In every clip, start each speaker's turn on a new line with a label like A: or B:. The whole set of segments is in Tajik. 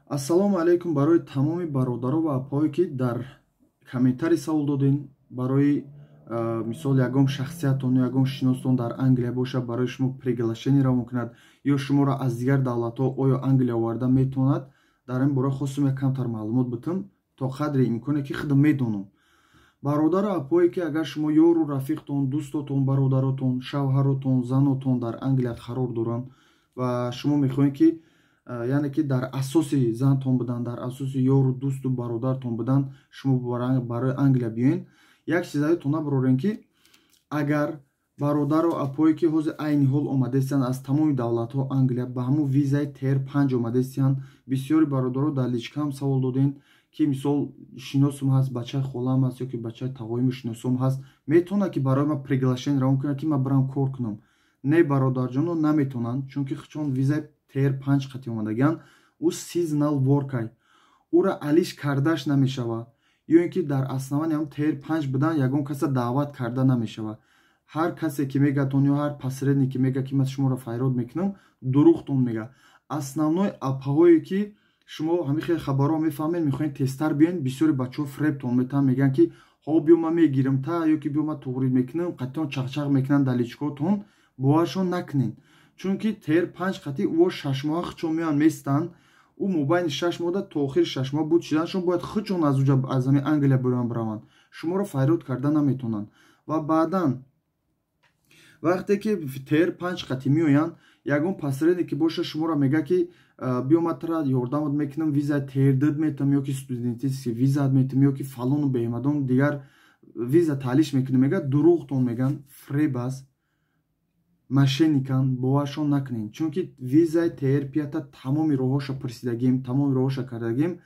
A: Ассалому алайкум барои тамоми бародаро ва апоҳое ки дар комментари савол додин барои мисол ягон шахсиятон ё ягон шиностон дар Англия бошад, барои шумо приглашениеро мекунад ё шуморо аз дигар давлатҳо оё Англия оварда метавонад. Дар ин бора хостум як камтар маълумот битам то қадри имконе ки худам медонам. Бародару апоҳое ки агар шумо ёру рафиқтон, дӯстотон, бародаротон, шавҳаротон, занотон дар Англия қарор доранд ва шумо мехоҳед ки яъне ки дар асоси зантон бидан, дар асоси ёру дӯсту бародартон бидан шумо барои Англия биёед, як чизае то набарорен ки агар бародару апоҳое ки ҳозир айни ҳол омадаистанд аз тамоми давлатҳо Англия ба ҳамун визаи TR5 омадаистанд. Бисёри бародаро дар личкаам савол доден ки мисол шиносум ҳаст, бачаи холаам ҳаст ёки бачаи тағоиму шиносум ҳаст, метавонад ки барои ман приглашениеро мекунад ки ман бирам кор кунам. Не бародарҷоно наметавонанд, чунки чун визаи TR5 қати омадаган ӯ seasonal worker, ӯра алиш кардаш намешава ё ин ки дар аснавани ҳам TR5 бидан ягон каса даъват карда намешава. ҳар касе ки мегатон ё ҳар посредник ки мега ки ман шуморо файрод мекунам, дурӯғтон мега. Основной апаҳое ки шумо ҳамихел хабарҳо мефаҳмед, мехоҳед тестар биёед, бисёри бачаҳо фрептон метан, меган ки ҳо биё ман мегирам та ё ки биё ман туғрид мекунам, қаттион чақчақ мекунанд дар личкотон, боваршон накунед. Чунки TR5 қати ӯ 6 моҳа хучон меянд местанд, ӯ мобайни 6 моҳ то охири 6 моҳ буд шиданшон бояд хучон аз уҷа аз ҳамин Англия биёянд бираванд, шуморо файрод карда наметавонанд. Ва баъдан вақте ки TR5 қати меоянд, ягон посредник ки боша шуморо мега ки биё ман тара ёрдамат мекунам, визаи TR2 метам ё ки студентиски визаат метам ё ки фалону беҳмадон дигар виза таълиш мекунем, мега дурӯғтон меган, фреб аст, мошенникан, боваршон накунед. Чунки визаи TR5 тамоми роҳоша пурсидагим, тамоми роҳоша кардагим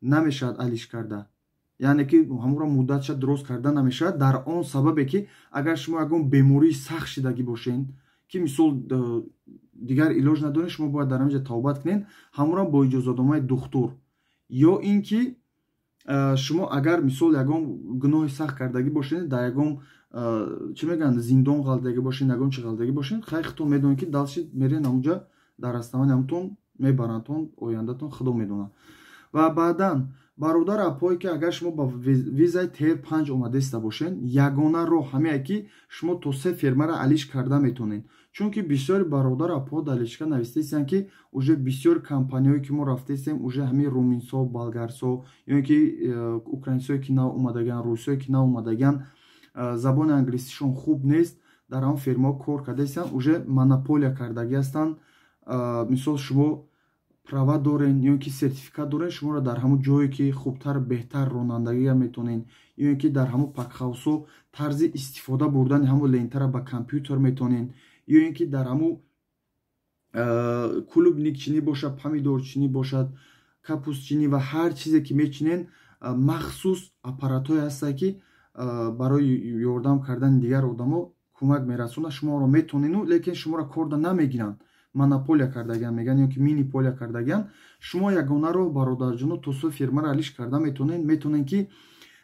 A: намешавад алиш карда, яъне ки ҳамонро муддатша дроз карда намешавад, дар он сабабе ки агар шумо ягон бемории сахт шидагӣ бошед ки мисол дигар илоҷ надоред, шумо бояд дар ҳаминҷа тавбат кунед, ҳамонро бо иҷозатномаи духтур, ё ин ки шумо агар мисол ягон гуноҳи сахт кардагӣ бошед, дар ягон чӣ мегӯянд зиндон ғалдагӣ бошед, ягон чи ғалдагӣ бошед, хайхтон медонед ки далши мерен ҳамонҷа дар аставани ҳамтон мебарандтон, ояндатон худо медонад. Ва баъдан бародар апоҳое ки агар шумо ба визаи TR5 омадаиста бошед, ягона роҳ ҳамеае ки шумо то 3 фирмаро алиш карда метавонед. Чунки бисёри бародар апоҳо дар личка навистаистанд ки уже бисёри компаниҳое ки мо рафтаистем, уже ҳамин руминсо, болгарсо ё ин ки украинсое ки нав омадаган, русие ки нав омадаган, забони англисишон хуб нест, дар ҳамон фирмаҳо кор кардаистанд, уже монополия кардагӣ ҳастанд. Мисол шумо права доред ё ин ки сертификат доред, шуморо дар ҳамон ҷое ки хубтар беҳтар ронандагиа метавонед, ё ин ки дар ҳамон пакхаусо тарзи истифода бурдани ҳамон лентаро ба компютер метавонед, ё ин ки дар ҳамон клубникчинӣ бошад, помидорчинӣ бошад, капустчинӣ ва ҳар чизе ки мечинед, махсус аппаратҳое ҳастанд ки барои ёрдам кардани дигар одамо кӯмак мерасонад, шуморо метавонеду, лекин шуморо корда намегиранд, монополия кардагиан меган ё ки миниполия кардагиан. Шумо ягона роҳ бародарҷоно то 3 фирмаро алиш карда метавонед ки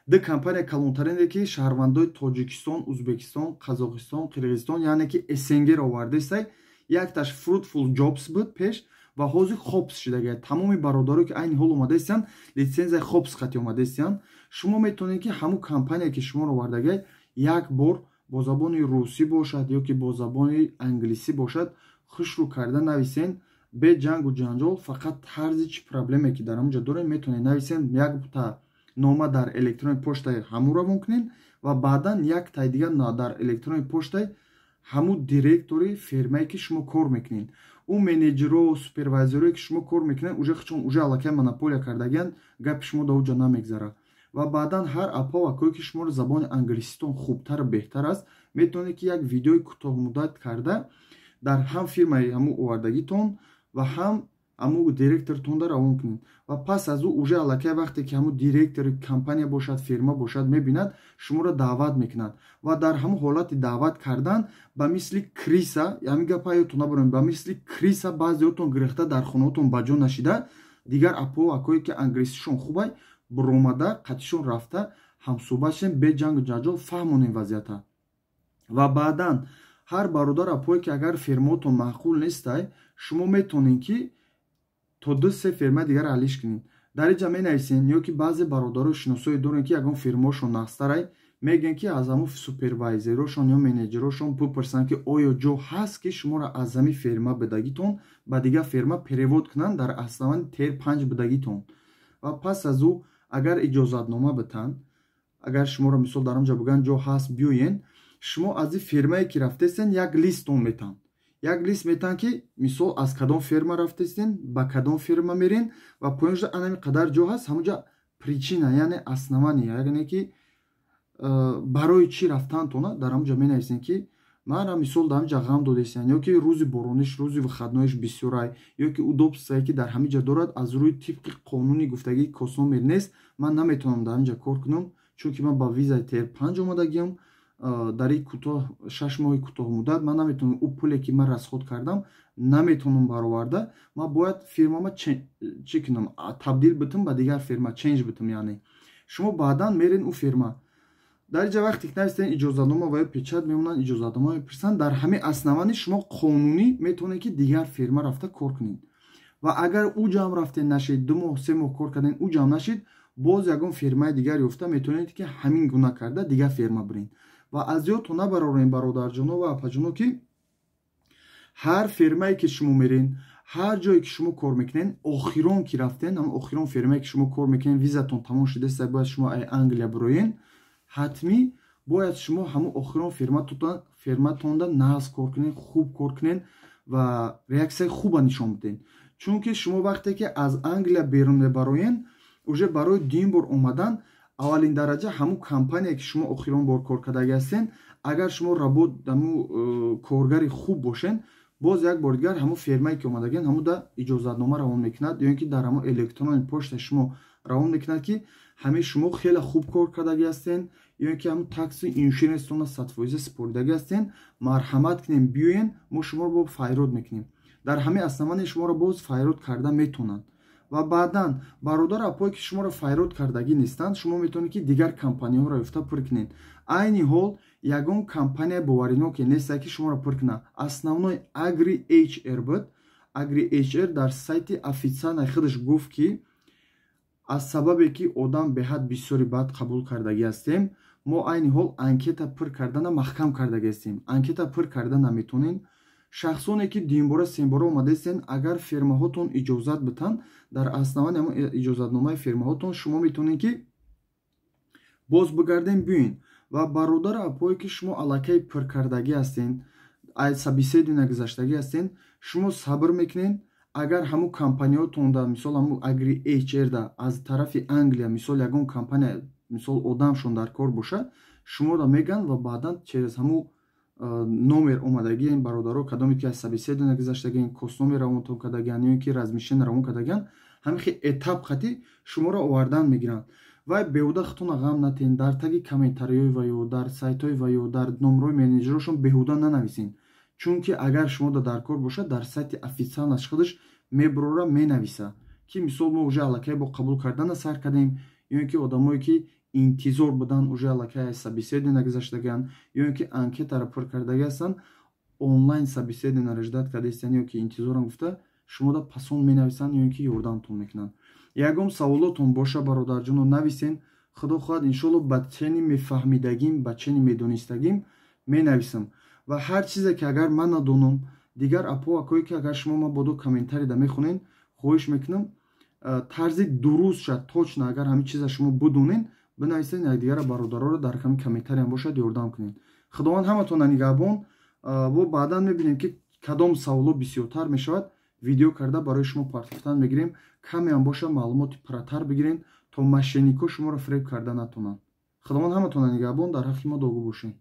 A: ду компания калонтарене ки шаҳрвандои Тоҷикистон, Узбекистон, Қазоқистон, Қирғизистон, яъне ки СНГ-ро овардаистанд. Якташ Fruitful Jobs буд пеш ва ҳозир Хопс шидагиад. Тамоми бародарое ки айни ҳол омадаистанд, литсензияи Хопс қати омадаистанд. Шумо метавонед ки ҳамон компания ки шуморо овардагиад як бор бо забони русӣ бошад ё ки бо забони англисӣ бошад, хушрӯ карда нависен бе ҷангу ҷанҷол. Фақат тарзи чӣ проблеме ки дар ҳамонҷа доред метавонед нависен, як та нома дар электронии почтаи ҳамонро равон кунед ва баъдан як тай дигар дар электронии почтаи ҳамон директори фирмае ки шумо кор мекунед. ӯ менеҷерро, супервайзерое ки шумо кор мекунед, уже аллакай монополия кардагианд, гапи шумо дар уҷа намегзара. Ва баъдан ҳар апҳо вакое ки шуморо забони англиситон хубтару беҳтар аст, метавонед ки як видеои кӯтоҳмуддат карда дар ҳам фирмаи ҳамон овардагитон ва ҳам ҳамон директортонда равон кунед. Ва пас аз ӯ уже аллакай вақте ки ҳамон директори компания бошад, фирма бошад, мебинад, шуморо даъват мекунад. Ва дар ҳамон ҳолати даъват кардан ба мисли криса, ҳамин гапа ёдтон набаронед, ба мисли криса баъзеҳотон гирифта дар хонаҳотон ба ҷо нашида, дигар апҳо вакое ки англисишон хубай буромада, қатишон рафта, ҳамсӯҳбат бе ҷангу ҷанҷол фаҳмонед вазъията. Ва баъдан ҳар бародар апҳое ки агар фирмаотон маъқул нестай, шумо метавонед ки то 2-3 фирма дигар алиш кунед. дар инҷа менависен ё ки баъзе бародарои шиносое дорем ки ягон фирмаошон нақстарай мегӯянд ки аз ҳамун супервайзерошон ё менеҷерошон бипурсанд ки оё ҷо ҳаст ки шуморо аз ҳамин фирма бидагитон ба дигар фирма перевод кунанд дар аславани тер 5 бидагитон ва пас аз ӯ агар иҷозатнома битанд, агар шуморо мисол дар онҷа бигӯянд ҷо ҳаст биёен, шумо аз ин фирмае ки рафтестен як листтон метаҳанд. Як лист метаҳанд ки мисол аз кадом фирма рафтестен, ба кадом фирма мерен ва поёнҷа анами қадар ҷо ҳаст, ҳамунҷа причина, яъне основание, яъне ки барои чӣ рафтаантона дар ҳамунҷа менависен ки мана мисол дар ҳамҷа ғам додестен, ё ки рӯзи борониш, рӯзи выходноиш бисёрай, ё ки удобствое ки дар ҳамин ҷа дорад аз рӯи тибқи қонуни гуфтагии косомер нест, ман наметавонам дар ҳамин ҷа кор кунам, чунки ман ба визаи тер 5 омадагиам. дар ин кӯтоҳ 6 моҳи кӯтоҳмуддат ман наметавонам ӯ пуле ки ман расход кардам наметавонам бароварда, ман бояд фирмама чӣ кунам, табдил битам ба дигар фирма, ченҷ битам. Яъне шумо баъдан мерен ӯ фирма дар инҷа вақте ки навистен иҷозатнома ва ё печат мемонанд, иҷозатнома мепурсанд, дар ҳамин аснавани шумо қонунӣ метавонед ки дигар фирма рафта кор кунед ва агар ӯ ҷам рафтен нашид, 2 моҳ 3 моҳ кор карден ӯ ҷам нашид, боз ягон фирмаи дигар ёфта метавонед ки ҳамин гуна карда дигар фирма биред. ва аз ёдтон набарорем бародарҷоно ва апаҷоно ки ҳар фирмае ки шумо мерен, ҳар ҷое ки шумо кор мекунед, охирон ки рафтен, ҳам охирон фирмае ки шумо кор мекунед, визатон тамом шудеста, бояд шумо ай Англия бироен, ҳатмӣ бояд шумо ҳамун охирон фирматонда нағз кор кунед, хуб кор кунед ва реаксияи хуба нишон бидед. Чунки шумо вақте ки аз Англия берун мебароен, уже барои дуюм бор омадан аввалин дараҷа ҳамун компания ки шумо охирон бор кор кардаги ҳастен, агар шумо работ ҳамун коргари хуб бошен, боз як бор дигар ҳамун фирмае ки омадаген ҳамуда иҷозатнома равон мекунад, ё ин ки дар ҳамун электронни почта шумо равон мекунад ки ҳамин шумо хеле хуб кор кардаги ҳастен, ё ин ки ҳамун такси иншюренстона 100% супоридаги ҳастен, марҳамат кунем биёен, мо шуморо бо файрод мекунем. дар ҳамин аснавани шуморо боз файрод карда метавонанд ва баъдан бародар апое ки шуморо файрод кардагӣ нестанд, шумо метавонед ки дигар компанияҳоро ёфта пур кунед. айни ҳол ягон компания бовариноке неста ки шуморо пур кунад. Основной AgriHR буд. AgriHR дар сайти официалнаи худаш гуфт ки аз сабабе ки одам беҳад бисёри бад қабул кардаги ҳастем, мо айни ҳол анкета пур кардана маҳкам кардаги ҳастем. Анкета пур карда наметонем. шахсоне ки дуюмбора сембора омадастен, агар фирмаҳотон иҷозат битанд, дар аснавани иҷозатномаи фирмаҳотон шумо метавонед ки боз бигарден биёен ва бародар апое ки шумо аллакай пуркардагӣ ҳастен, ай собеседование гузаштагӣ ҳастен, шумо сабр мекунед. Агар ҳамун компанияҳотонда мисол ҳамун AgriHR да аз тарафи Англия мисол ягон компания мисол одамшон дар кор боша, шуморо меган ва баъдан через ҳамун номер омадагиен бародаро кадоме ки аз собеседование гузаштагиен, косномер равонтон кардагиан ё ин ки размишен равон кардагиан, ҳамин хи этап қатӣ шуморо овардан мегиранд. вай беҳуда худтонро ғам натен, дар таги комментариҳои ваё, дар сайтҳои ваё, дар номрои менеҷерошон беҳуда нанависен, чунки агар шумода дар кор бошад, дар сайти официалнаш худаш меброра менависа ки мисол мо уже аллакай бо қабул кардана сар кардем, ё ин ки одамое ки интизор будан уже аллакай собеседование гузаштагиан, ё ин ки анкетаро пур кардаги ҳастанд, онлайн собеседование рождат кардастан, ё ки интизорам гуфта шумода пасон менависанд, ё ин ки ёрдамтон мекунанд. ягон саволотон боша бародарҷоно нависен. худо хоҳад иншоалло ба чени мефаҳмидагим, ба чени медонистагим менависам ва ҳар чизе ки агар ман надонам, дигар апо акое ки агар шумо ма бодо комментарида мехонен, хоҳиш мекунам тарзи дурустша точно агар ҳамин чиза шумо бидонен, бинависен, якдигаро бародароро дар ҳамин комментариам бошад ёрдам кунед. худованд ҳаматона нигаҳбон ва баъдан мебинем ки кадом саволо бисёртар мешавад, видео карда барои шумо партофтан мегирем, камеам боша маълумоти пурратар бигирен то мошеннико шуморо фиреб карда натонанд. худованд ҳаматона нигаҳбон, дар ҳаққи мо догу бошед.